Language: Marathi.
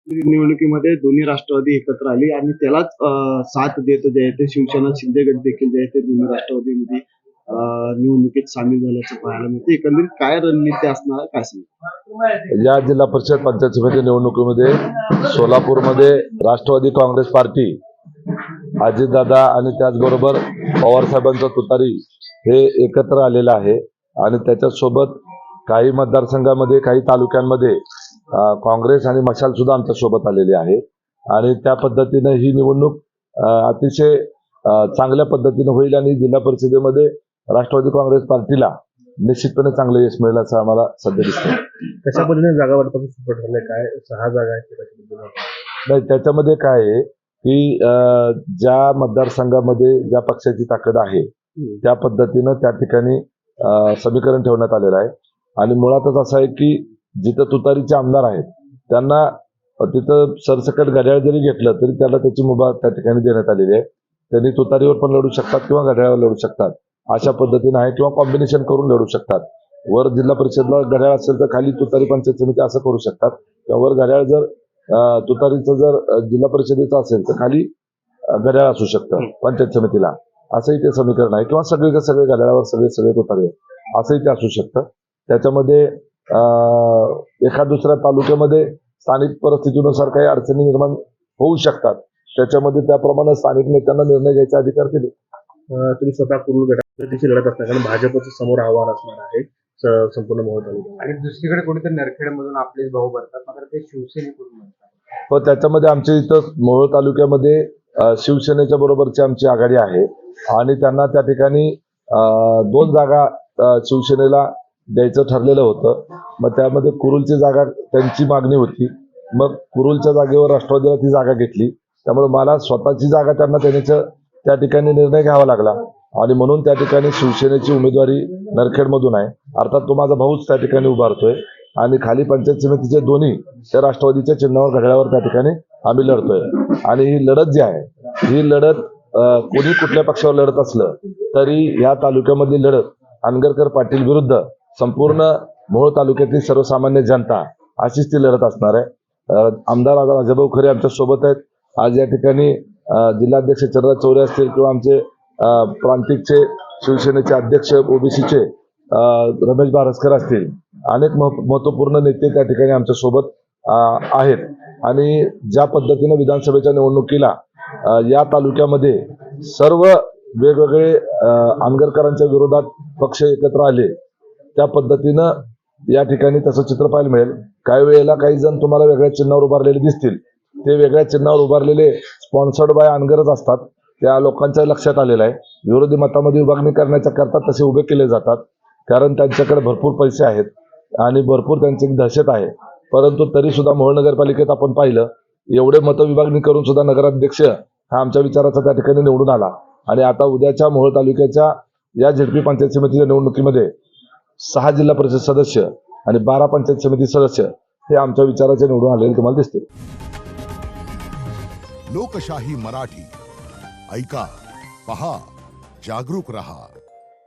निवडणुकीमध्ये दोन्ही राष्ट्रवादी एकत्र आली आणि त्यालाच साथ देत जे आहे ते शिवसेना शिंदे गट देखील जे आहे ते दोन्ही राष्ट्रवादीमध्ये निवडणुकीत सामील झाल्याचं पाहायला मिळते. एकंदरीत काय रणनीती असणार काय सांगा? या जिल्हा परिषद पंचायत समिती निवडणुकीमध्ये सोलापूरमध्ये राष्ट्रवादी काँग्रेस पार्टी, अजितदादा आणि त्याचबरोबर पवारसाहेबांचा तुतारी हे एकत्र आलेलं आहे आणि त्याच्यासोबत काही मतदारसंघामध्ये काही तालुक्यांमध्ये काँग्रेस आणि मशाल सुद्धा आमच्या सोबत आलेली आहे आणि त्या पद्धतीनं ही निवडणूक अतिशय चांगल्या पद्धतीनं होईल आणि जिल्हा परिषदेमध्ये राष्ट्रवादी काँग्रेस पार्टीला निश्चितपणे चांगलं यश मिळेल असं आम्हाला सध्या दिसतं. कशा पद्धतीने जागा वाटपाचं सूत्र ठरलंय? काय 6 जागा आहेत? नाही, त्याच्यामध्ये काय आहे की ज्या मतदारसंघामध्ये ज्या पक्षाची ताकद आहे त्या पद्धतीनं त्या ठिकाणी समीकरण ठेवण्यात आलेलं आहे आणि मुळातच असं आहे की जिथं तुतारीचे आमदार आहेत त्यांना तिथं सरसकट घड्याळ जरी घेतलं तरी त्याला त्याची मुभा त्या ठिकाणी देण्यात आलेली आहे. त्यांनी तुतारीवर पण लढू शकतात किंवा घड्याळावर लढू शकतात अशा पद्धतीने आहे किंवा कॉम्बिनेशन करून लढू शकतात. वर जिल्हा परिषदला घड्याळ असेल तर खाली तुतारी पंचायत समिती असं करू शकतात किंवा वर घड्याळ जर तुतारीचं जर जिल्हा परिषदेचं असेल तर खाली घड्याळ असू शकतं पंचायत समितीला, असंही ते समीकरण आहे किंवा सगळे सगळे घड्याळावर सगळे तुतारी असंही ते असू शकतं. त्याच्यामध्ये एका दुसऱ्या तालुक्यामध्ये स्थानिक परिस्थितीनुसार काही अडचणी निर्माण होऊ शकतात, त्याच्यामध्ये त्याप्रमाणे स्थानिक नेत्यांना निर्णय घ्यायचा अधिकार दिले. तुम्ही स्वतः कुरुल गटाची लढत असणार कारण भाजपचं समोर आव्हान असणार आहे संपूर्ण मोहोळ तालुक्यात आणि दुसरीकडे कुठेतरी नरखेडमधून आपलेच भाऊ भरतात, मात्र ते शिवसेनेकडून म्हणतात. पण त्याच्यामध्ये आमच्या इथं मोहोळ तालुक्यामध्ये शिवसेनेच्या बरोबरची आमची आघाडी आहे आणि त्यांना त्या ठिकाणी 2 जागा शिवसेनेला द्यायचं ठरलेलं होतं. मग त्यामध्ये कुरुलची जागा त्यांची मागणी होती, मग कुरुलच्या जागेवर राष्ट्रवादीला ती जागा घेतली. त्यामुळे मला स्वतःची जागा त्यांना देण्याचा त्या ठिकाणी निर्णय घ्यावा लागला आणि म्हणून त्या ठिकाणी शिवसेनेची उमेदवारी नरखेडमधून आहे. अर्थात तो माझा भाऊच त्या ठिकाणी उभारतोय आणि खाली पंचायत समितीचे दोन्ही त्या राष्ट्रवादीच्या चिन्हावर घड्याळावर त्या ठिकाणी आम्ही लढतोय आणि ही लढत जी आहे ही लढत कोणी कुठल्या पक्षावर लढत असलं तरी या तालुक्यामधली लढत अनगरकर पाटील विरुद्ध संपूर्ण मोहोळ तालुक्यातील सर्वसामान्य जनता अशीच ती लढत असणार आहे. आमदार राजाभाऊ खरे आमच्या सोबत आहेत. आज या ठिकाणी जिल्हाध्यक्ष चंद्रराज चौरे असतील किंवा आमचे प्रांतिकचे शिवसेनेचे अध्यक्ष ओबीसीचे रमेश बारसकर असतील, अनेक महत्वपूर्ण नेते त्या ठिकाणी आमच्या सोबत आहेत आणि ज्या पद्धतीनं विधानसभेच्या निवडणुकीला या तालुक्यामध्ये सर्व वेगवेगळे आंगरकरांच्या विरोधात पक्ष एकत्र आले त्या पद्धतीनं या ठिकाणी तसं चित्र पाहायला मिळेल. काही वेळेला काही जण तुम्हाला वेगळ्या चिन्हावर उभारलेले दिसतील, ते वेगळ्या चिन्हावर उभारलेले स्पॉन्सर्ड बाय अनगरच असतात. त्या लोकांच्या लक्षात आलेलं आहे विरोधी मतामध्ये विभागणी करण्याच्या करता तसे उभे केले जातात कारण त्यांच्याकडे भरपूर पैसे आहेत आणि भरपूर त्यांची दहशत आहे. परंतु तरी सुद्धा मोहोळ नगरपालिकेत आपण पाहिलं एवढे मतविभागणी करून सुद्धा नगराध्यक्ष हा आमच्या विचाराचा त्या ठिकाणी निवडून आला आणि आता उद्याच्या मोहोळ तालुक्याच्या या झेडपी पंचायत समितीच्या निवडणुकीमध्ये 6 जिल्हा परिषद सदस्य आणि 12 पंचायत समिती सदस्य हे आमच्या विचाराचे निवडून आलेले तुम्हाला दिसतील. लोकशाही मराठी ऐका, पहा, जागरूक रहा.